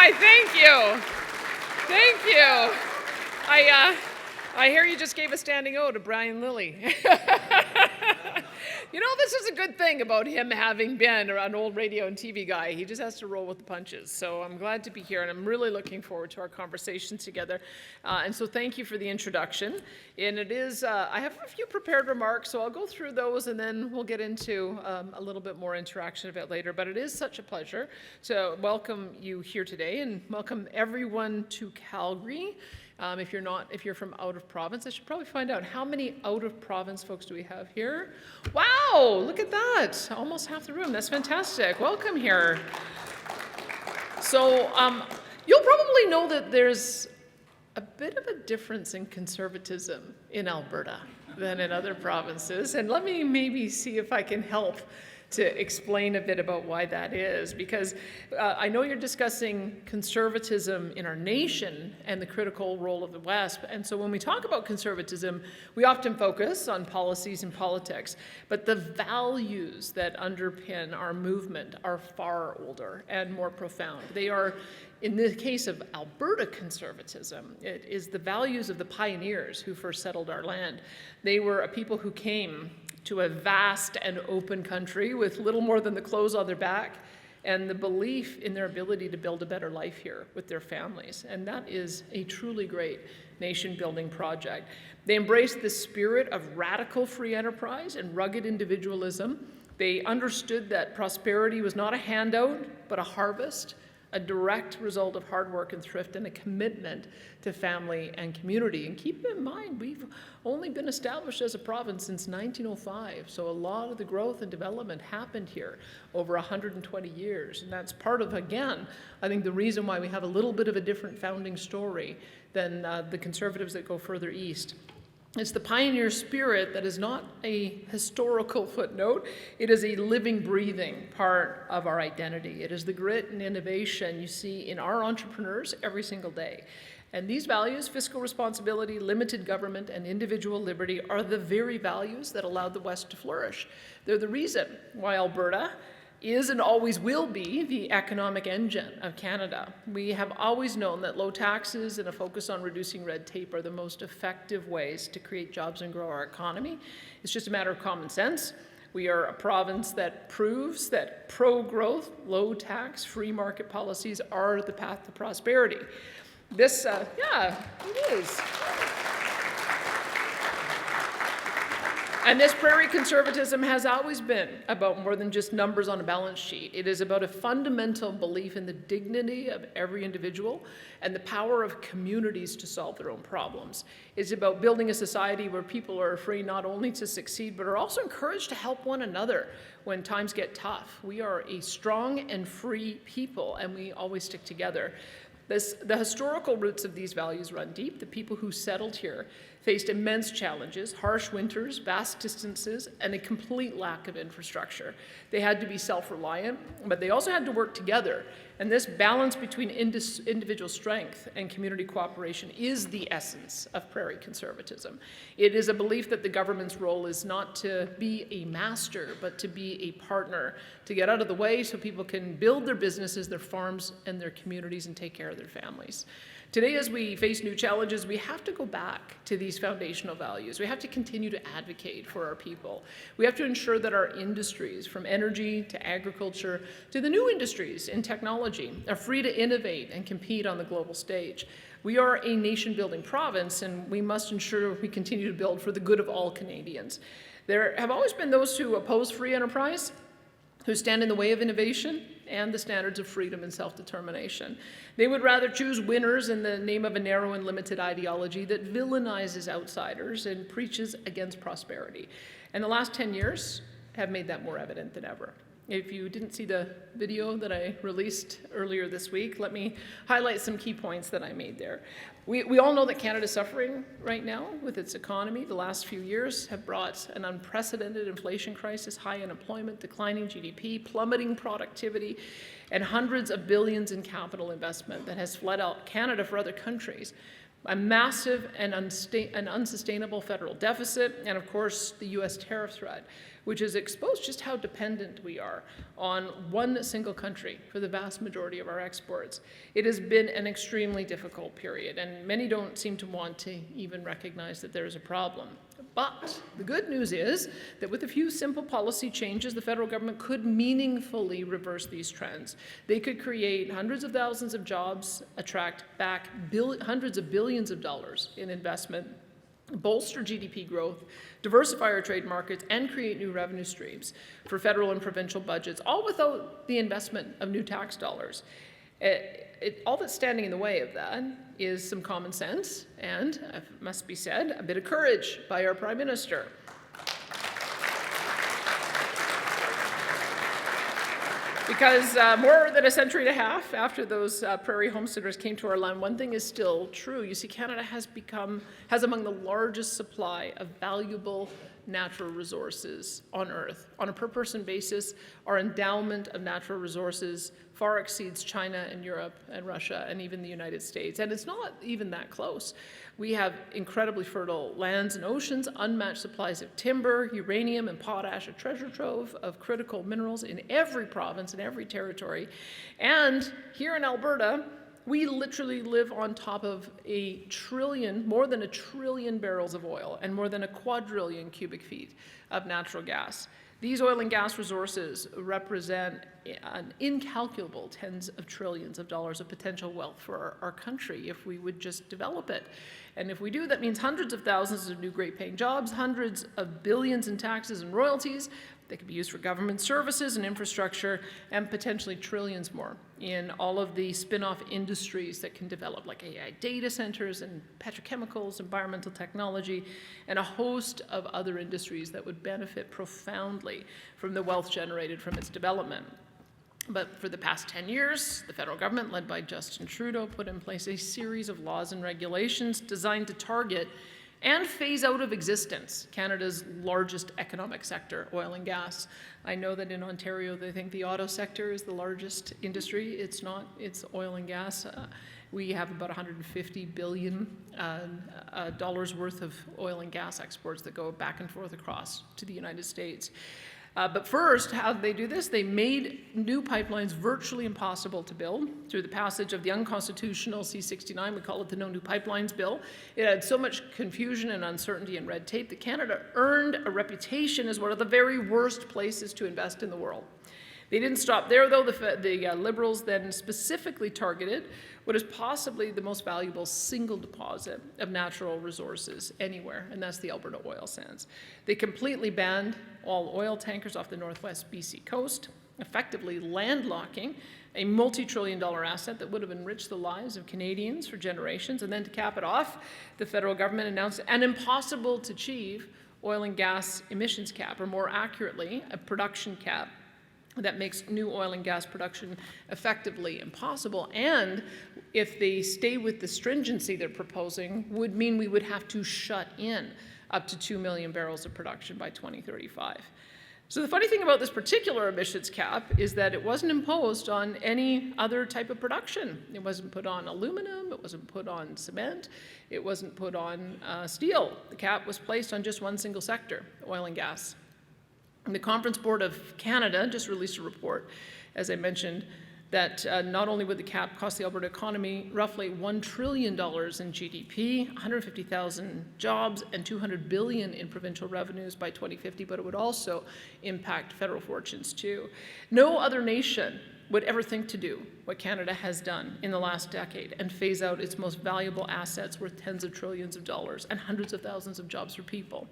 why, thank you. Thank you. I hear you just gave a standing O to Brian Lilley. You know, this is a good thing about him having been an old radio and TV guy. He just has to roll with the punches. So I'm glad to be here, and I'm really looking forward to our conversation together. And so thank you for the introduction. And it is, I have a few prepared remarks, so I'll go through those, and then we'll get into a little bit more interaction a bit later. But it is such a pleasure to welcome you here today, and welcome everyone to Calgary. If you're from out of province, I should probably find out how many out of province folks do we have here. Wow, look at that. Almost half the room. That's fantastic. Welcome here. So you'll probably know that there's a bit of a difference in conservatism in Alberta than in other provinces. And let me maybe see if I can help to explain a bit about why that is, because I know you're discussing conservatism in our nation and the critical role of the West, and so when we talk about conservatism, we often focus on policies and politics, but the values that underpin our movement are far older and more profound. They are, in the case of Alberta conservatism, it is the values of the pioneers who first settled our land. They were a people who came to a vast and open country with little more than the clothes on their back and the belief in their ability to build a better life here with their families. And that is a truly great nation-building project. They embraced the spirit of radical free enterprise and rugged individualism. They understood that prosperity was not a handout, but a harvest, a direct result of hard work and thrift, and a commitment to family and community. And keep in mind, we've only been established as a province since 1905, so a lot of the growth and development happened here over 120 years. And that's part of, again, I think the reason why we have a little bit of a different founding story than the Conservatives that go further east. It's the pioneer spirit that is not a historical footnote. It is a living, breathing part of our identity. It is the grit and innovation you see in our entrepreneurs every single day. And these values, fiscal responsibility, limited government, and individual liberty, are the very values that allowed the West to flourish. They're the reason why Alberta is and always will be the economic engine of Canada. We have always known that low taxes and a focus on reducing red tape are the most effective ways to create jobs and grow our economy. It's just a matter of common sense. We are a province that proves that pro-growth, low-tax, free market policies are the path to prosperity. This, yeah, it is. And this prairie conservatism has always been about more than just numbers on a balance sheet. It is about a fundamental belief in the dignity of every individual and the power of communities to solve their own problems. It's about building a society where people are free not only to succeed, but are also encouraged to help one another when times get tough. We are a strong and free people, and we always stick together. The historical roots of these values run deep. The people who settled here faced immense challenges, harsh winters, vast distances, and a complete lack of infrastructure. They had to be self-reliant, but they also had to work together. And this balance between individual strength and community cooperation is the essence of prairie conservatism. It is a belief that the government's role is not to be a master, but to be a partner, to get out of the way so people can build their businesses, their farms, and their communities and take care of their families. Today, as we face new challenges, we have to go back to these foundational values. We have to continue to advocate for our people. We have to ensure that our industries, from energy to agriculture to the new industries in technology, are free to innovate and compete on the global stage. We are a nation-building province, and we must ensure we continue to build for the good of all Canadians. There have always been those who oppose free enterprise, who stand in the way of innovation and the standards of freedom and self-determination. They would rather choose winners in the name of a narrow and limited ideology that villainizes outsiders and preaches against prosperity. And the last 10 years have made that more evident than ever. If you didn't see the video that I released earlier this week, let me highlight some key points that I made there. We all know that Canada is suffering right now with its economy. The last few years have brought an unprecedented inflation crisis, high unemployment, declining GDP, plummeting productivity, and hundreds of billions in capital investment that has fled out Canada for other countries. a massive and unsustainable federal deficit, and of course the US tariff threat, which has exposed just how dependent we are on one single country for the vast majority of our exports. It has been an extremely difficult period, and many don't seem to want to even recognize that there is a problem. But the good news is that with a few simple policy changes, the federal government could meaningfully reverse these trends. They could create hundreds of thousands of jobs, attract back hundreds of billions of dollars in investment, bolster GDP growth, diversify our trade markets, and create new revenue streams for federal and provincial budgets, all without the investment of new tax dollars. All that's standing in the way of that is some common sense and, it must be said, a bit of courage by our Prime Minister. Because more than a century and a half after those prairie homesteaders came to our land, one thing is still true. You see, Canada has among the largest supply of valuable natural resources on Earth. On a per-person basis, our endowment of natural resources far exceeds China and Europe and Russia and even the United States. And it's not even that close. We have incredibly fertile lands and oceans, unmatched supplies of timber, uranium, and potash, a treasure trove of critical minerals in every province and every territory. And here in Alberta, we literally live on top of more than a trillion barrels of oil and more than a quadrillion cubic feet of natural gas. These oil and gas resources represent an incalculable tens of trillions of dollars of potential wealth for our country if we would just develop it. And if we do, that means hundreds of thousands of new great-paying jobs, hundreds of billions in taxes and royalties that could be used for government services and infrastructure, and potentially trillions more in all of the spin-off industries that can develop, like AI data centers and petrochemicals, environmental technology, and a host of other industries that would benefit profoundly from the wealth generated from its development. But for the past 10 years, the federal government, led by Justin Trudeau, put in place a series of laws and regulations designed to target and phase out of existence Canada's largest economic sector, oil and gas. I know that in Ontario, they think the auto sector is the largest industry. It's not, it's oil and gas. We have about $150 billion worth of oil and gas exports that go back and forth across to the United States. But first, how did they do this? They made new pipelines virtually impossible to build through the passage of the unconstitutional C-69. We call it the No New Pipelines Bill. It had so much confusion and uncertainty and red tape that Canada earned a reputation as one of the very worst places to invest in the world. They didn't stop there, though. The Liberals then specifically targeted what is possibly the most valuable single deposit of natural resources anywhere, and that's the Alberta oil sands. They completely banned all oil tankers off the northwest BC coast, effectively landlocking a multi-trillion-dollar asset that would have enriched the lives of Canadians for generations. And then to cap it off, the federal government announced an impossible-to-achieve oil and gas emissions cap, or more accurately, a production cap that makes new oil and gas production effectively impossible. And if they stay with the stringency they're proposing, would mean we would have to shut in up to 2 million barrels of production by 2035. So the funny thing about this particular emissions cap is that it wasn't imposed on any other type of production. It wasn't put on aluminum, it wasn't put on cement, it wasn't put on steel. The cap was placed on just one single sector, oil and gas. And the Conference Board of Canada just released a report, as I mentioned, that not only would the cap cost the Alberta economy roughly $1 trillion in GDP, 150,000 jobs, and $200 billion in provincial revenues by 2050, but it would also impact federal fortunes too. No other nation would ever think to do what Canada has done in the last decade and phase out its most valuable assets worth tens of trillions of dollars and hundreds of thousands of jobs for people.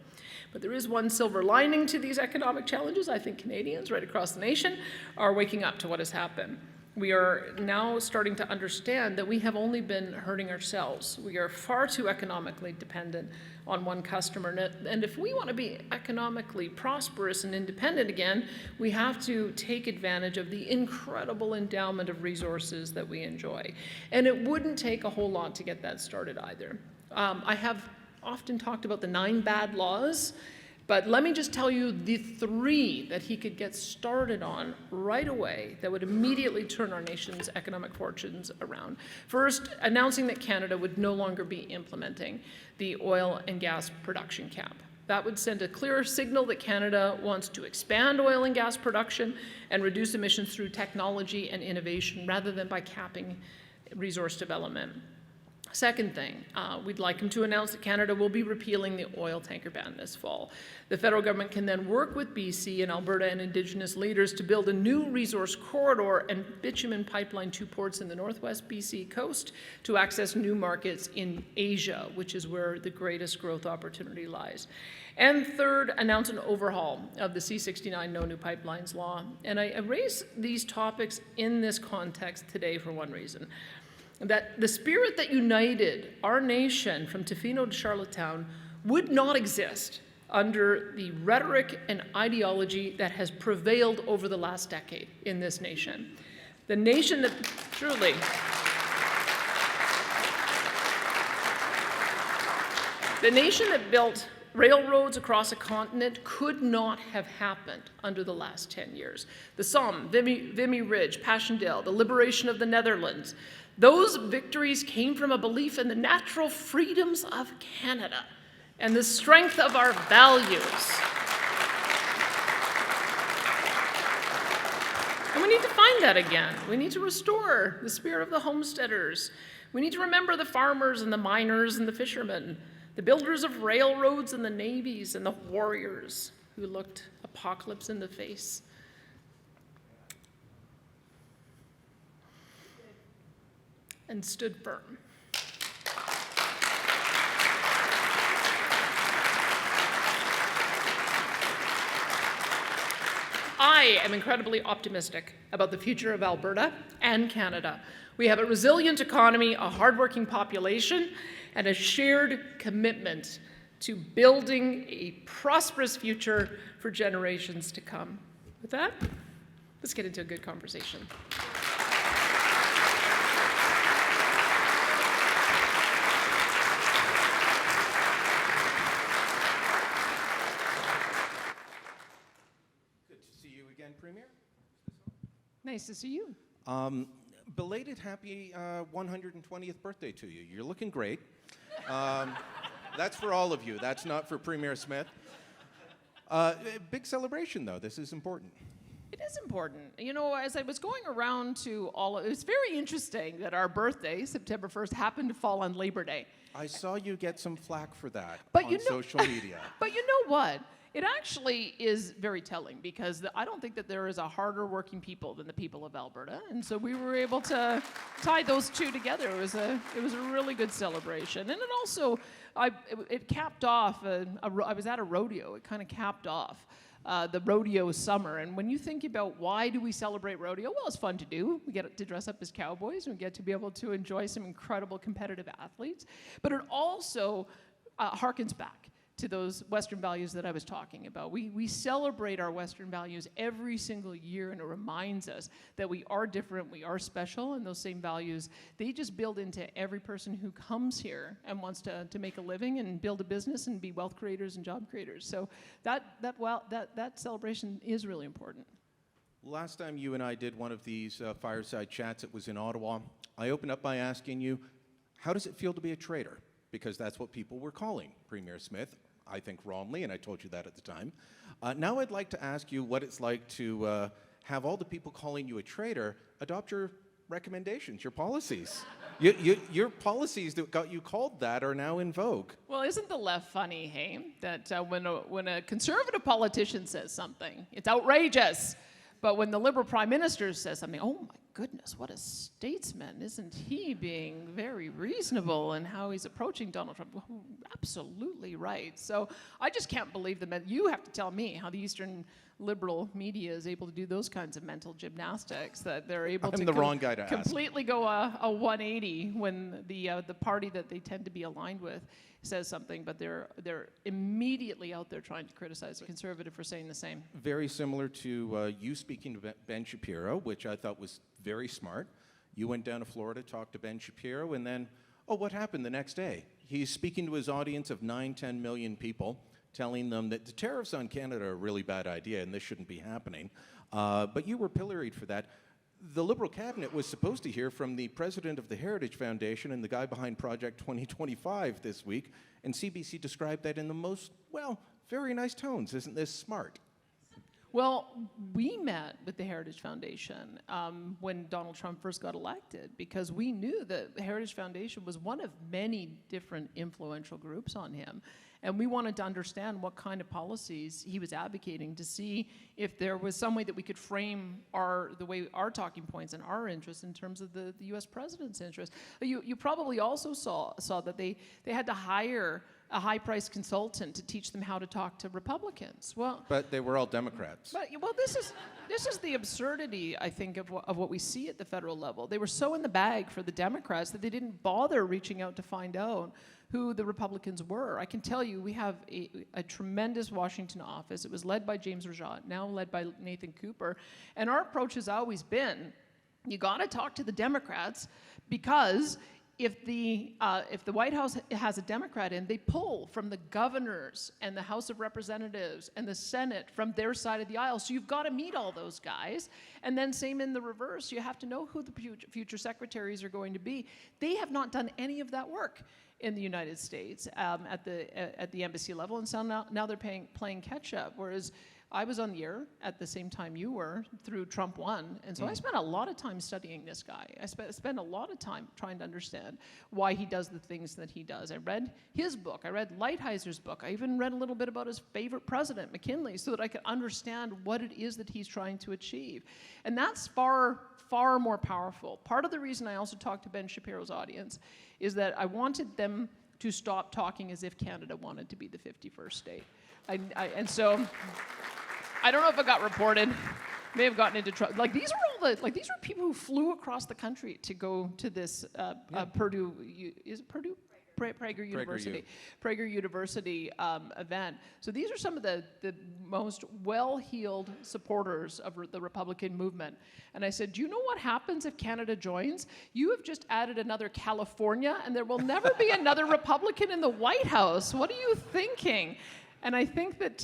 But there is one silver lining to these economic challenges. I think Canadians right across the nation are waking up to what has happened. We are now starting to understand that we have only been hurting ourselves. We are far too economically dependent on one customer. And if we want to be economically prosperous and independent again, we have to take advantage of the incredible endowment of resources that we enjoy. And it wouldn't take a whole lot to get that started either. I have often talked about the 9 bad laws, But let me just tell you the 3 that he could get started on right away that would immediately turn our nation's economic fortunes around. First, announcing that Canada would no longer be implementing the oil and gas production cap. That would send a clear signal that Canada wants to expand oil and gas production and reduce emissions through technology and innovation rather than by capping resource development. Second thing, we'd like him to announce that Canada will be repealing the oil tanker ban this fall. The federal government can then work with BC and Alberta and Indigenous leaders to build a new resource corridor and bitumen pipeline to ports in the northwest BC coast to access new markets in Asia, which is where the greatest growth opportunity lies. And third, announce an overhaul of the C-69 No New Pipelines law. And I raise these topics in this context today for one reason. That the spirit that united our nation from Tofino to Charlottetown would not exist under the rhetoric and ideology that has prevailed over the last decade in this nation. The nation that truly, the nation that built railroads across a continent could not have happened under the last 10 years. The Somme, Vimy Ridge, Passchendaele, the liberation of the Netherlands, those victories came from a belief in the natural freedoms of Canada and the strength of our values. And we need to find that again. We need to restore the spirit of the homesteaders. We need to remember the farmers and the miners and the fishermen, the builders of railroads and the navies and the warriors who looked apocalypse in the face. And stood firm. I am incredibly optimistic about the future of Alberta and Canada. We have a resilient economy, a hardworking population, and a shared commitment to building a prosperous future for generations to come. With that, let's get into a good conversation. Premier? Nice to see you. Belated happy 120th birthday to you. You're looking great. That's for all of you. That's not for Premier Smith. Big celebration, though. This is important. It is important. You know, as I was going around to it was very interesting that our birthday, September 1st, happened to fall on Labor Day. I saw you get some flack for that on social media. But you know what? It actually is very telling because I don't think that there is a harder working people than the people of Alberta, and so we were able to tie those two together. It was a really good celebration, and it also it capped off. I was at a rodeo. It kind of capped off the rodeo summer. And when you think about why do we celebrate rodeo, well, it's fun to do. We get to dress up as cowboys, and we get to be able to enjoy some incredible competitive athletes. But it also harkens back to those Western values that I was talking about. We celebrate our Western values every single year, and it reminds us that we are different, we are special, and those same values, they just build into every person who comes here and wants to make a living and build a business and be wealth creators and job creators. So that celebration is really important. Last time you and I did one of these fireside chats, it was in Ottawa. I opened up by asking you, how does it feel to be a traitor? Because that's what people were calling Premier Smith. I think wrongly, and I told you that at the time. Now I'd like to ask you what it's like to have all the people calling you a traitor adopt your recommendations, your policies. Your policies that got you called that are now in vogue. Well, isn't the left funny, hey? That when a conservative politician says something, it's outrageous. But when the Liberal Prime Minister says something, oh my goodness, what a statesman. Isn't he being very reasonable in how he's approaching Donald Trump? Well, absolutely right. So I just can't believe you have to tell me how the Eastern liberal media is able to do those kinds of mental gymnastics, that they're able to wrong guy to completely go a 180 when the party that they tend to be aligned with says something, but they're immediately out there trying to criticize the Conservative for saying the same. Very similar to you speaking to Ben Shapiro, which I thought was very smart. You went down to Florida, talked to Ben Shapiro, and then, what happened the next day? He's speaking to his audience of 9-10 million people, telling them that the tariffs on Canada are a really bad idea and this shouldn't be happening. But you were pilloried for that. The Liberal cabinet was supposed to hear from the president of the Heritage Foundation and the guy behind Project 2025 this week, and CBC described that in the most, well, very nice tones. Isn't this smart? Well, we met with the Heritage Foundation when Donald Trump first got elected, because we knew that the Heritage Foundation was one of many different influential groups on him. And we wanted to understand what kind of policies he was advocating, to see if there was some way that we could frame the way our talking points and our interests in terms of the U.S. president's interest. You probably also saw that they had to hire a high-priced consultant to teach them how to talk to Republicans. Well, but they were all Democrats. Well, this is the absurdity, I think, of what we see at the federal level. They were so in the bag for the Democrats that they didn't bother reaching out to find out who the Republicans were. I can tell you, we have a tremendous Washington office. It was led by James Rajat, now led by Nathan Cooper. And our approach has always been, you got to talk to the Democrats, because if the White House has a Democrat in, they pull from the governors and the House of Representatives and the Senate from their side of the aisle. So you've got to meet all those guys. And then same in the reverse, you have to know who the future secretaries are going to be. They have not done any of that work in the United States at the embassy level, and so now they're playing catch up. Whereas I was on the air at the same time you were through Trump 1, and so I spent a lot of time studying this guy. I spent a lot of time trying to understand why he does the things that he does. I read his book. I read Lighthizer book. I even read a little bit about his favorite president, McKinley, so that I could understand what it is that he's trying to achieve. And that's far, far more powerful. Part of the reason I also talked to Ben Shapiro's audience is that I wanted them to stop talking as if Canada wanted to be the 51st state. And so I don't know if it got reported. May have gotten into trouble. Like, these were people who flew across the country to go to this Purdue. Is it Purdue? Prager University. Prager University event. So these are some of the most well-heeled supporters of the Republican movement. And I said, do you know what happens if Canada joins? You have just added another California, and there will never be another Republican in the White House. What are you thinking? And I think that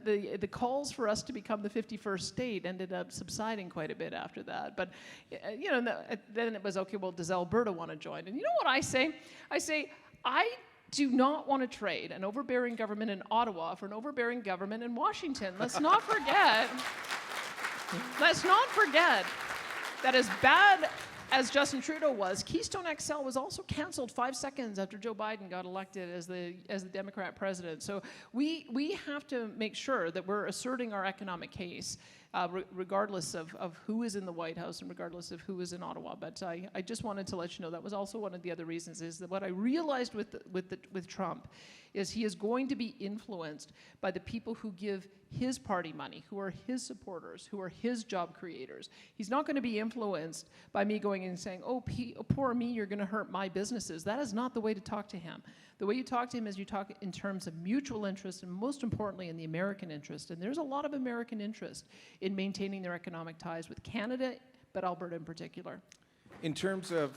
the calls for us to become the 51st state ended up subsiding quite a bit after that. But then it was, okay, well, does Alberta want to join? And you know what I say? I say, I do not want to trade an overbearing government in Ottawa for an overbearing government in Washington. Let's not forget that as bad as Justin Trudeau was, Keystone XL was also canceled 5 seconds after Joe Biden got elected as the Democrat president. So we have to make sure that we're asserting our economic case, regardless of who is in the White House and regardless of who is in Ottawa. But I just wanted to let you know that was also one of the other reasons, is that what I realized with Trump is he is going to be influenced by the people who give his party money, who are his supporters, who are his job creators. He's not going to be influenced by me going in and saying, oh, poor me, you're going to hurt my businesses. That is not the way to talk to him. The way you talk to him is you talk in terms of mutual interest, and most importantly in the American interest. And there's a lot of American interest in maintaining their economic ties with Canada, but Alberta in particular. In terms of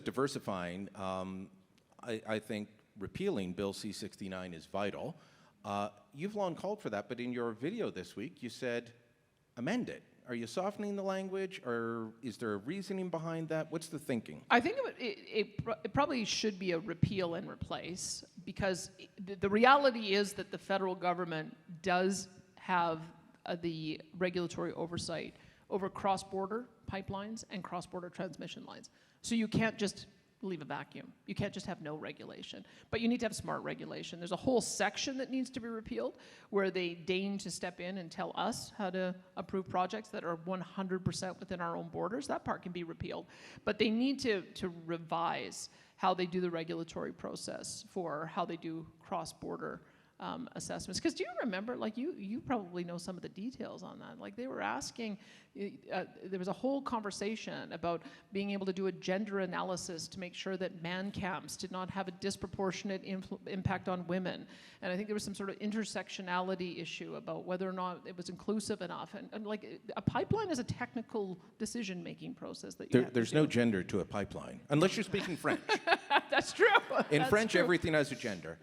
diversifying, I think repealing Bill C-69 is vital. You've long called for that, but in your video this week, you said amend it. Are you softening the language, or is there a reasoning behind that? What's the thinking? I think it probably should be a repeal and replace, because the reality is that the federal government does have the regulatory oversight over cross-border pipelines and cross-border transmission lines. So you can't just leave a vacuum. You can't just have no regulation. But you need to have smart regulation. There's a whole section that needs to be repealed where they deign to step in and tell us how to approve projects that are 100% within our own borders. That part can be repealed. But they need to revise how they do the regulatory process for how they do cross-border assessments. Because do you remember, like you probably know some of the details on that. Like they were asking, there was a whole conversation about being able to do a gender analysis to make sure that man camps did not have a disproportionate impact on women. And I think there was some sort of intersectionality issue about whether or not it was inclusive enough. And like a pipeline is a technical decision-making process that you have There's to no do. gender to a pipeline, unless you're speaking French. That's true. In That's French, true. everything has a gender.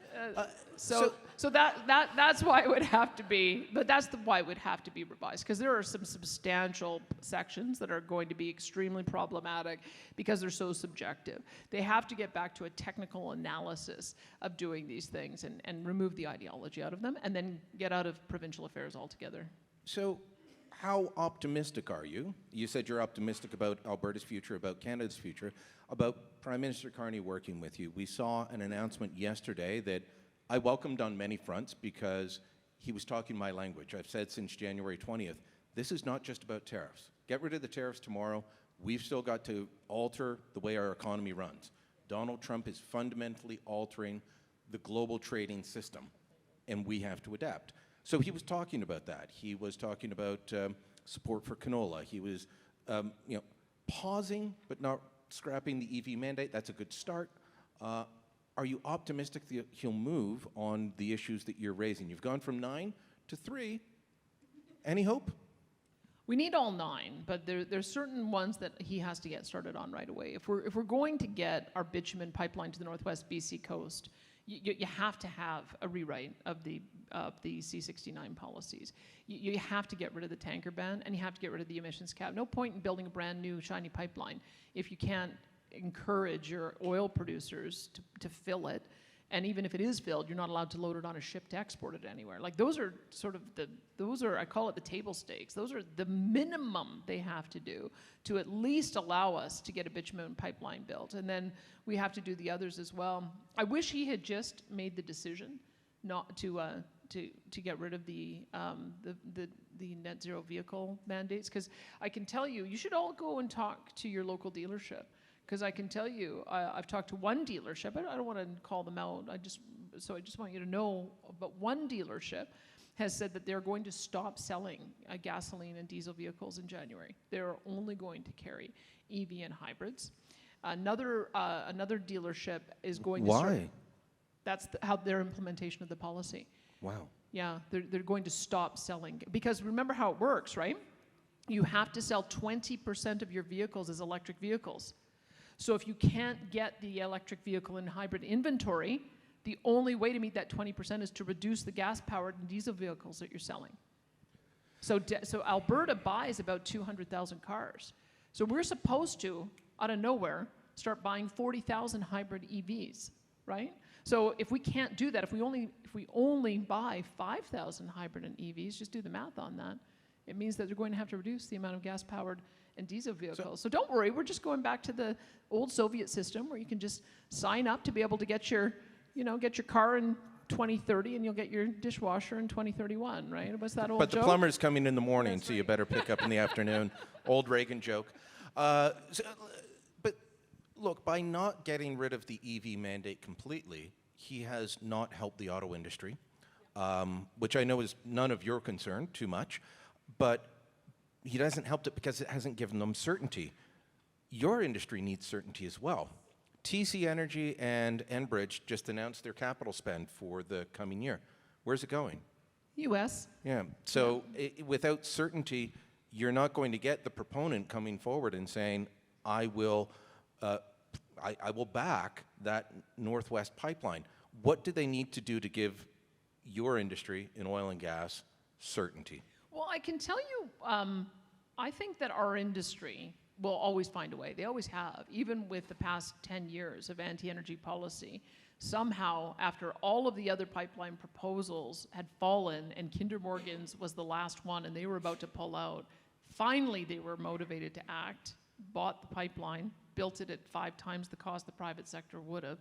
So that's why it would have to be, but why it would have to be revised, because there are some substantial sections that are going to be extremely problematic because they're so subjective. They have to get back to a technical analysis of doing these things and remove the ideology out of them, and then get out of provincial affairs altogether. So how optimistic are you? You said you're optimistic about Alberta's future, about Canada's future, about Prime Minister Carney working with you. We saw an announcement yesterday that I welcomed on many fronts because he was talking my language. I've said since January 20th, this is not just about tariffs. Get rid of the tariffs tomorrow. We've still got to alter the way our economy runs. Donald Trump is fundamentally altering the global trading system, and we have to adapt. So he was talking about that. He was talking about support for canola. He was pausing but not scrapping the EV mandate. That's a good start. Are you optimistic that he'll move on the issues that you're raising? You've gone from 9 to 3. Any hope? We need all 9, but there's certain ones that he has to get started on right away. If we're going to get our bitumen pipeline to the Northwest BC coast, you have to have a rewrite of the C-69 policies. You have to get rid of the tanker ban, and you have to get rid of the emissions cap. No point in building a brand new shiny pipeline if you can't encourage your oil producers to fill it, and even if it is filled, you're not allowed to load it on a ship to export it anywhere. Like those are sort of I call it the table stakes. Those are the minimum they have to do to at least allow us to get a bitumen pipeline built, and then we have to do the others as well. I wish he had just made the decision not to get rid of the net zero vehicle mandates, because I can tell you, you should all go and talk to your local dealership. Because I can tell you, I've talked to one dealership. I don't want to call them out. I just want you to know. But one dealership has said that they're going to stop selling gasoline and diesel vehicles in January. They're only going to carry EV and hybrids. Another dealership is going to. Why? That's how their implementation of the policy. Wow. Yeah, they're going to stop selling, because remember how it works, right? You have to sell 20% of your vehicles as electric vehicles. So if you can't get the electric vehicle and hybrid inventory, the only way to meet that 20% is to reduce the gas-powered and diesel vehicles that you're selling. So Alberta buys about 200,000 cars. So we're supposed to, out of nowhere, start buying 40,000 hybrid EVs, right? So if we can't do that, if we only buy 5,000 hybrid and EVs, just do the math on that, it means that they're going to have to reduce the amount of gas-powered and diesel vehicles. So don't worry, we're just going back to the old Soviet system where you can just sign up to be able to get your car in 2030 and you'll get your dishwasher in 2031, right? What's that old joke? But the plumber's coming in the morning, That's so you right. better pick up in the afternoon. Old Reagan joke. But look, by not getting rid of the EV mandate completely, he has not helped the auto industry, which I know is none of your concern too much, but he doesn't help it because it hasn't given them certainty. Your industry needs certainty as well. TC Energy and Enbridge just announced their capital spend for the coming year. Where's it going? U.S. Yeah. So without certainty, you're not going to get the proponent coming forward and saying, I will back that Northwest pipeline. What do they need to do to give your industry in oil and gas certainty? Well, I can tell you, I think that our industry will always find a way. They always have, even with the past 10 years of anti-energy policy. Somehow, after all of the other pipeline proposals had fallen and Kinder Morgan's was the last one and they were about to pull out, finally they were motivated to act, bought the pipeline, built it at 5 times the cost the private sector would have,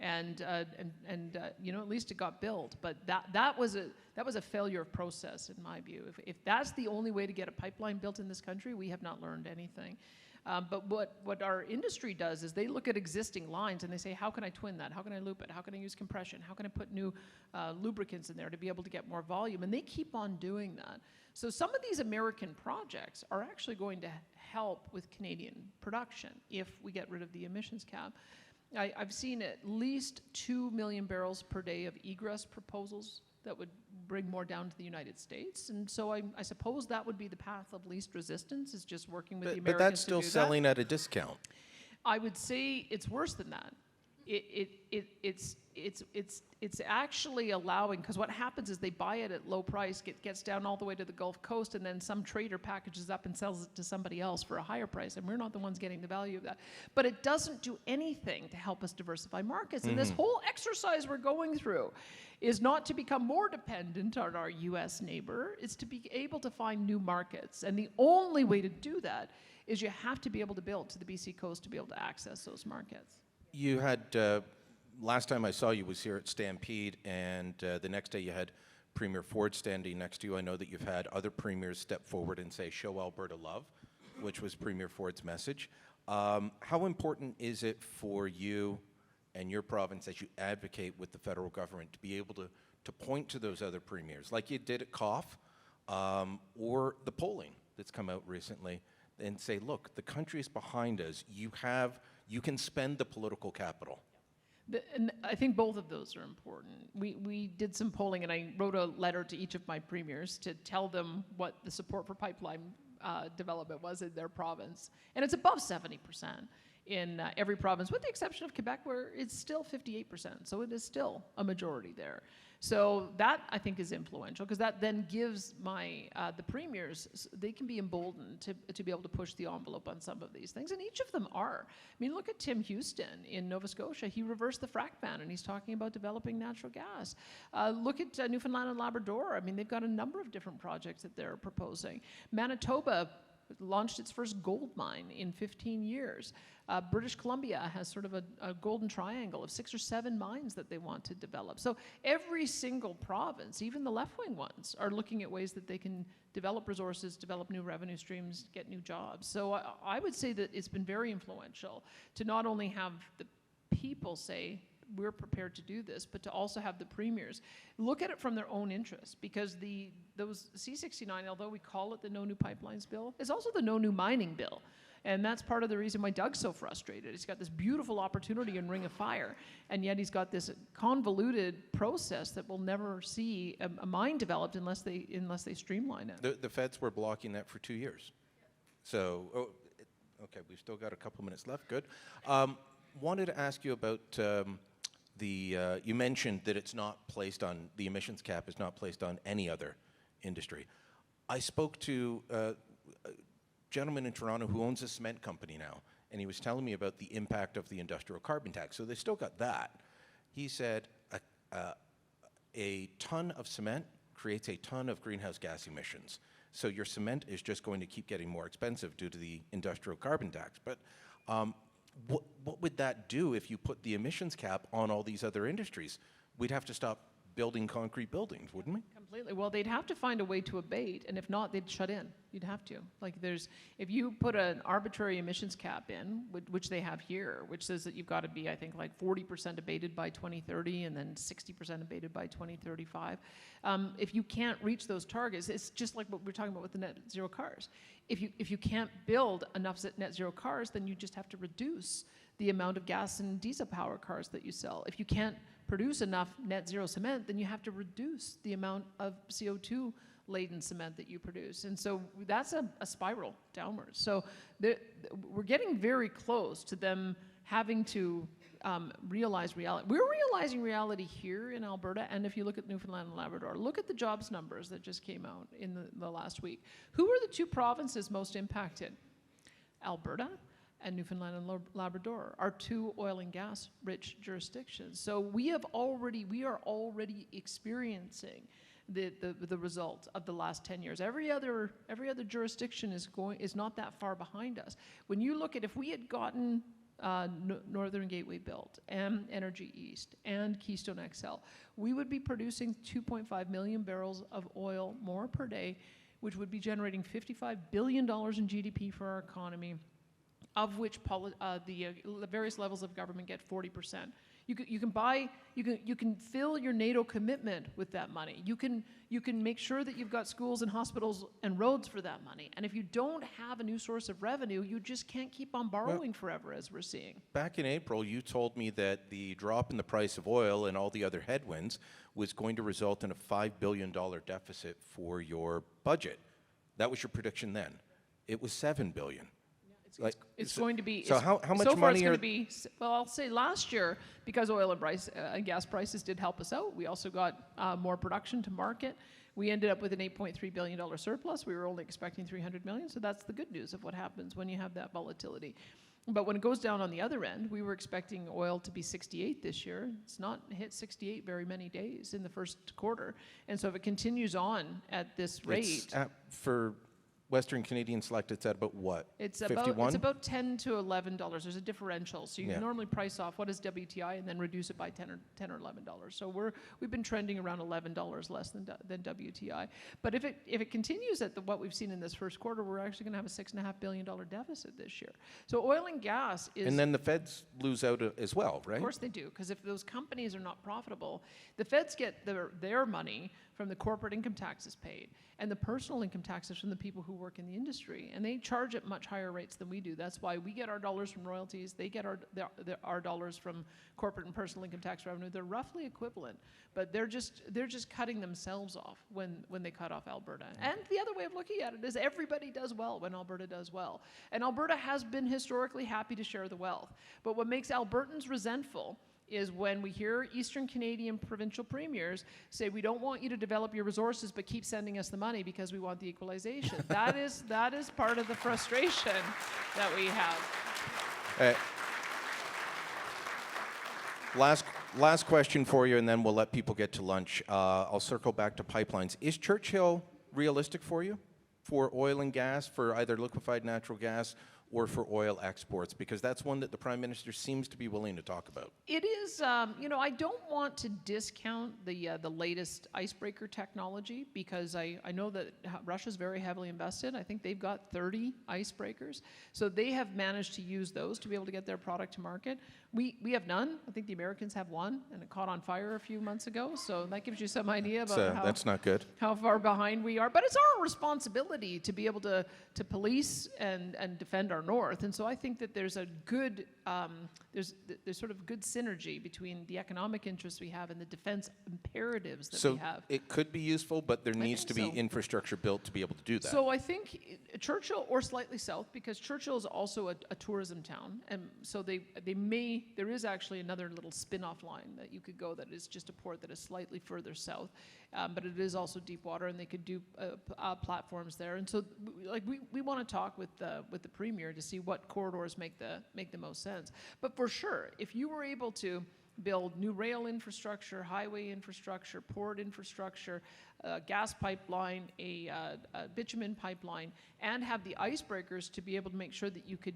At least it got built. But that was a failure of process in my view. If that's the only way to get a pipeline built in this country, we have not learned anything. But what our industry does is they look at existing lines and they say, how can I twin that? How can I loop it? How can I use compression? How can I put new lubricants in there to be able to get more volume? And they keep on doing that. So some of these American projects are actually going to help with Canadian production if we get rid of the emissions cap. I've seen at least 2 million barrels per day of egress proposals that would bring more down to the United States. And so I suppose that would be the path of least resistance, is just working with the Americans. But that's still selling at a discount. I would say it's worse than that. It's actually allowing, because what happens is they buy it at low price, gets down all the way to the Gulf Coast, and then some trader packages up and sells it to somebody else for a higher price, and we're not the ones getting the value of that. But it doesn't do anything to help us diversify markets. And this whole exercise we're going through is not to become more dependent on our U.S. neighbor, it's to be able to find new markets. And the only way to do that is you have to be able to build to the BC coast to be able to access those markets. You had, last time I saw you was here at Stampede, and the next day you had Premier Ford standing next to you. I know that you've had other premiers step forward and say, show Alberta love, which was Premier Ford's message. How important is it for you and your province as you advocate with the federal government to be able to point to those other premiers, like you did at COF, or the polling that's come out recently, and say, look, the country is behind us. You can spend the political capital. And I think both of those are important. We did some polling, and I wrote a letter to each of my premiers to tell them what the support for pipeline development was in their province. And it's above 70% in every province, with the exception of Quebec, where it's still 58%. So it is still a majority there. So that, I think, is influential, because that then gives the premiers, they can be emboldened to be able to push the envelope on some of these things, and each of them are. I mean, look at Tim Houston in Nova Scotia. He reversed the frack ban, and he's talking about developing natural gas. Look at Newfoundland and Labrador. I mean, they've got a number of different projects that they're proposing. Manitoba launched its first gold mine in 15 years. British Columbia has sort of a golden triangle of 6 or 7 mines that they want to develop. So every single province, even the left-wing ones, are looking at ways that they can develop resources, develop new revenue streams, get new jobs. So I would say that it's been very influential to not only have the people say, we're prepared to do this, but to also have the premiers look at it from their own interests, because those C-69, although we call it the No New Pipelines Bill, is also the No New Mining Bill. And that's part of the reason why Doug's so frustrated. He's got this beautiful opportunity in Ring of Fire, and yet he's got this convoluted process that will never see a mine developed unless they streamline it. The feds were blocking that for 2 years. So, okay, we've still got a couple minutes left. Good. Wanted to ask you about you mentioned that it's not placed on, the emissions cap is not placed on any other industry. I spoke to a gentleman in Toronto who owns a cement company now, and he was telling me about the impact of the industrial carbon tax. So they still got that. He said a ton of cement creates a ton of greenhouse gas emissions. So your cement is just going to keep getting more expensive due to the industrial carbon tax. But what would that do if you put the emissions cap on all these other industries? We'd have to stop building concrete buildings, wouldn't we? Completely. Well, they'd have to find a way to abate, and if not, they'd shut in. You'd have to. Like, if you put an arbitrary emissions cap in, which they have here, which says that you've got to be, I think, like 40% abated by 2030 and then 60% abated by 2035. If you can't reach those targets, it's just like what we're talking about with the net zero cars. If you can't build enough net zero cars, then you just have to reduce the amount of gas and diesel power cars that you sell. If you can't produce enough net zero cement, then you have to reduce the amount of CO2 laden cement that you produce. And so that's a spiral downwards. So we're getting very close to them having to realize reality. We're realizing reality here in Alberta, and if you look at Newfoundland and Labrador, look at the jobs numbers that just came out in the last week. Who are the 2 provinces most impacted? Alberta and Newfoundland and Labrador are 2 oil and gas rich jurisdictions. So we are already experiencing the result of the last 10 years. Every other jurisdiction is not that far behind us. When you look at, if we had gotten Northern Gateway built, and Energy East, and Keystone XL, we would be producing 2.5 million barrels of oil more per day, which would be generating $55 billion in GDP for our economy, of which the various levels of government get 40%. You can fill your NATO commitment with that money. You can make sure that you've got schools and hospitals and roads for that money. And if you don't have a new source of revenue, you just can't keep on borrowing forever, as we're seeing. Back in April, you told me that the drop in the price of oil and all the other headwinds was going to result in a $5 billion deficit for your budget. That was your prediction then. It was $7 billion. It's going to be. So how much so far money it's going to be? Well, I'll say last year, because oil and gas prices did help us out. We also got more production to market. We ended up with an $8.3 billion surplus. We were only expecting $300 million. So that's the good news of what happens when you have that volatility. But when it goes down on the other end, we were expecting oil to be 68 this year. It's not hit 68 very many days in the first quarter. And so if it continues on at this rate, for Western Canadian Select, it's at about what? It's 51? about $10 to $11. There's a differential, so you can normally price off what is WTI and then reduce it by $10 or $11. So we've been trending around $11 less than WTI. But if it continues at what we've seen in this first quarter, we're actually going to have a $6.5 billion deficit this year. So oil and gas is. And then the feds lose out as well, right? Of course they do, because if those companies are not profitable, the feds get their money from the corporate income taxes paid and the personal income taxes from the people who work in the industry, and they charge at much higher rates than we do. That's why we get our dollars from royalties, they get our dollars from corporate and personal income tax revenue. They're roughly equivalent, but they're just cutting themselves off when they cut off Alberta. And the other way of looking at it is everybody does well when Alberta does well. And Alberta has been historically happy to share the wealth. But what makes Albertans resentful is when we hear Eastern Canadian provincial premiers say, we don't want you to develop your resources, but keep sending us the money because we want the equalization. that is part of the frustration that we have. Last question for you, and then we'll let people get to lunch. I'll circle back to pipelines. Is Churchill realistic for you, for oil and gas, for either liquefied natural gas or for oil exports? Because that's one that the Prime Minister seems to be willing to talk about. It is, I don't want to discount the latest icebreaker technology, because I know that Russia's very heavily invested. I think they've got 30 icebreakers. So they have managed to use those to be able to get their product to market. We have none. I think the Americans have one, and it caught on fire a few months ago. So that gives you some idea about that's not good. How far behind we are. But it's our responsibility to be able to police and defend our north. And so I think that there's a good there's sort of good synergy between the economic interests we have and the defense imperatives that we have. So it could be useful, but there needs to be infrastructure built to be able to do that. So I think Churchill, or slightly south, because Churchill is also a tourism town, and so there is actually another little spin-off line that you could go that is just a port that is slightly further south, but it is also deep water, and they could do platforms there. And so we want to talk with the Premier to see what corridors make the most sense. But for sure, if you were able to build new rail infrastructure, highway infrastructure, port infrastructure, gas pipeline, a bitumen pipeline, and have the icebreakers to be able to make sure that you could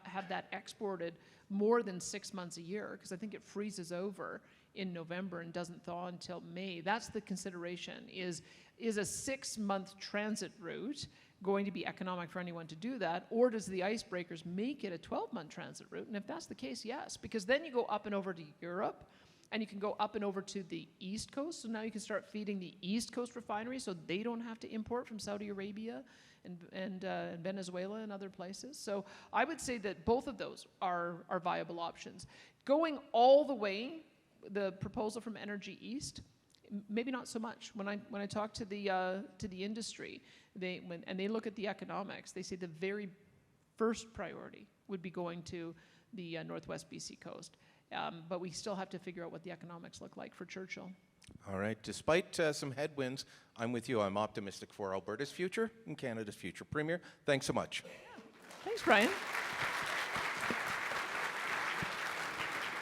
have that exported more than 6 months a year, because I think it freezes over in November and doesn't thaw until May. That's the consideration, is a 6-month transit route going to be economic for anyone to do that, or does the icebreakers make it a 12-month transit route? And if that's the case, yes, because then you go up and over to Europe, and you can go up and over to the East Coast. So now you can start feeding the East Coast refineries, so they don't have to import from Saudi Arabia and Venezuela and other places. So I would say that both of those are viable options. Going all the way, the proposal from Energy East, maybe not so much. When I talk to the industry, when they look at the economics, they say the very first priority would be going to the Northwest BC coast. But we still have to figure out what the economics look like for Churchill. All right. Despite some headwinds, I'm with you. I'm optimistic for Alberta's future and Canada's future. Premier, thanks so much. Yeah. Thanks, Brian.